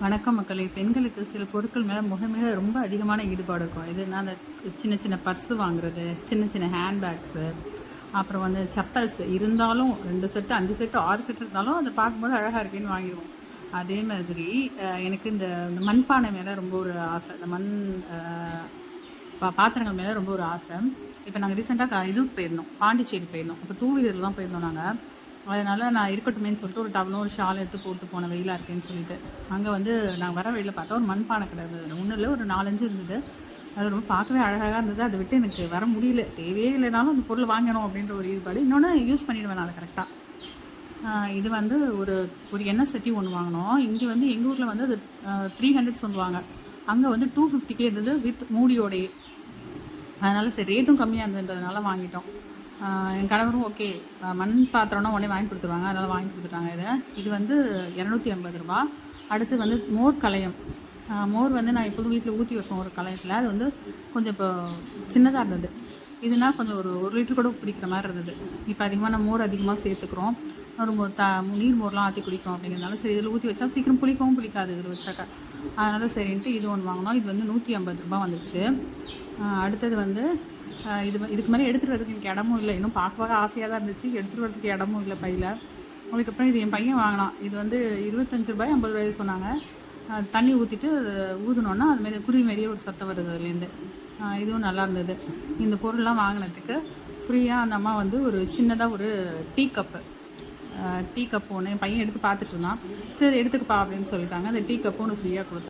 வணக்கம் மக்களே. பெண்களுக்கு சில பொருட்கள் மேலே மிக ரொம்ப அதிகமான ஈடுபாடு இருக்கும். இதுனா அந்த சின்ன சின்ன பர்ஸு வாங்குறது, சின்ன சின்ன ஹேண்ட்பேக்ஸு, அப்புறம் வந்து செப்பல்ஸ் இருந்தாலும் 2 செட்டு 5 செட்டு 6 செட்டு இருந்தாலும் அதை பார்க்கும்போது அழகாக இருக்குன்னு வாங்கிடுவோம். அதே மாதிரி எனக்கு இந்த மண்பானை மேலே ரொம்ப ஒரு ஆசை. இந்த மண் பாத்திரங்கள் மேலே ரொம்ப ஒரு ஆசை. இப்போ நாங்கள் ரீசெண்டாக இதுக்கு போயிருந்தோம், பாண்டிச்சேரி போயிருந்தோம். இப்போ 2 வீலரில் தான் போயிருந்தோம் நாங்கள். அதனால் நான் இருக்கட்டுமேன்னு சொல்லிட்டு ஒரு டவலும் ஒரு ஷால் எடுத்து போட்டு போனேன், வெயிலாக இருக்கேன்னு சொல்லிட்டு. அங்கே வந்து நாங்கள் வர வழியில் பார்த்தா ஒரு மண்பானை கடை இருந்தது. ஒன்றும் இல்லை, ஒரு 4-5 இருந்தது. அது ரொம்ப பார்க்கவே அழகாக இருந்தது. அதை விட்டு எனக்கு வர முடியல. தேவையே இல்லைனாலும் அந்த பொருள் வாங்கணும் அப்படின்ற ஒரு ஈடுபாடு. இன்னொன்று யூஸ் பண்ணிவிடுவேன் நான் கரெக்டாக. இது வந்து ஒரு ஒரு எண்ணெய் சட்டி ஒன்று வாங்கினோம். இங்கே வந்து எங்கள் ஊரில் வந்து அது 300 சொல்லுவாங்க. அங்கே வந்து 250 இருந்தது வித் மூடியோடையே. அதனால் சரி, ரேட்டும் கம்மியாக இருந்ததுன்றதுனால வாங்கிட்டோம். என் கணவரும் ஓகே, மண் பாத்திரம்னா உடனே வாங்கி கொடுத்துருவாங்க, அதனால் வாங்கி கொடுத்துட்டாங்க. இது வந்து 250 ரூபா. அடுத்து வந்து மோர் கலையம். மோர் வந்து நான் எப்போதும் வீட்டில் ஊற்றி வைப்பேன் ஒரு கலையத்தில். அது வந்து கொஞ்சம் இப்போ சின்னதாக இருந்தது. இதுனா கொஞ்சம் ஒரு 1 லிட்டர் கூட பிடிக்கிற மாதிரி இருந்தது. இப்போ அதிகமாக நம்ம மோர் அதிகமாக சேர்த்துக்கிறோம். ஒரு நீர் மோர்லாம் ஆற்றி குடிக்கிறோம் அப்படிங்கிறதுனால சரி, இதில் ஊற்றி வச்சா சீக்கிரம் புளிக்கவும் புளிக்காது இதில் வச்சாக்கா. அதனால் சரின்ட்டு இது ஒன்று வாங்கினோம். இது வந்து 150 ரூபா வந்துச்சு. அடுத்தது வந்து இதுக்கு மேலே எடுத்துகிட்டு வரதுக்கு எனக்கு இடமும் இல்லை. இன்னும் பார்க்க ஆசையாக தான் இருந்துச்சு, எடுத்துகிட்டு வரதுக்கு இடமும் இல்லை பையில். அதுக்கப்புறம் இது என் பையன் வாங்கினான். இது வந்து 25 ரூபாய் 50 ரூபாய் சொன்னாங்க. தண்ணி ஊற்றிட்டு ஊதுனோன்னா அதுமாரி குருவி மாரியே ஒரு சத்தம் வருது அதுலேருந்து. இதுவும் நல்லா இருந்தது. இந்த பொருள்லாம் வாங்கினதுக்கு ஃப்ரீயாக அந்த அம்மா வந்து ஒரு சின்னதாக ஒரு டீ கப்பு ஒன்று என் பையன் எடுத்து பார்த்துட்டு இருந்தான். சரி, அதை எடுத்துக்கப்பா அப்படின்னு சொல்லிட்டாங்க. அந்த டீ கப்பு ஒன்று ஃப்ரீயாக கொடுத்தாங்க.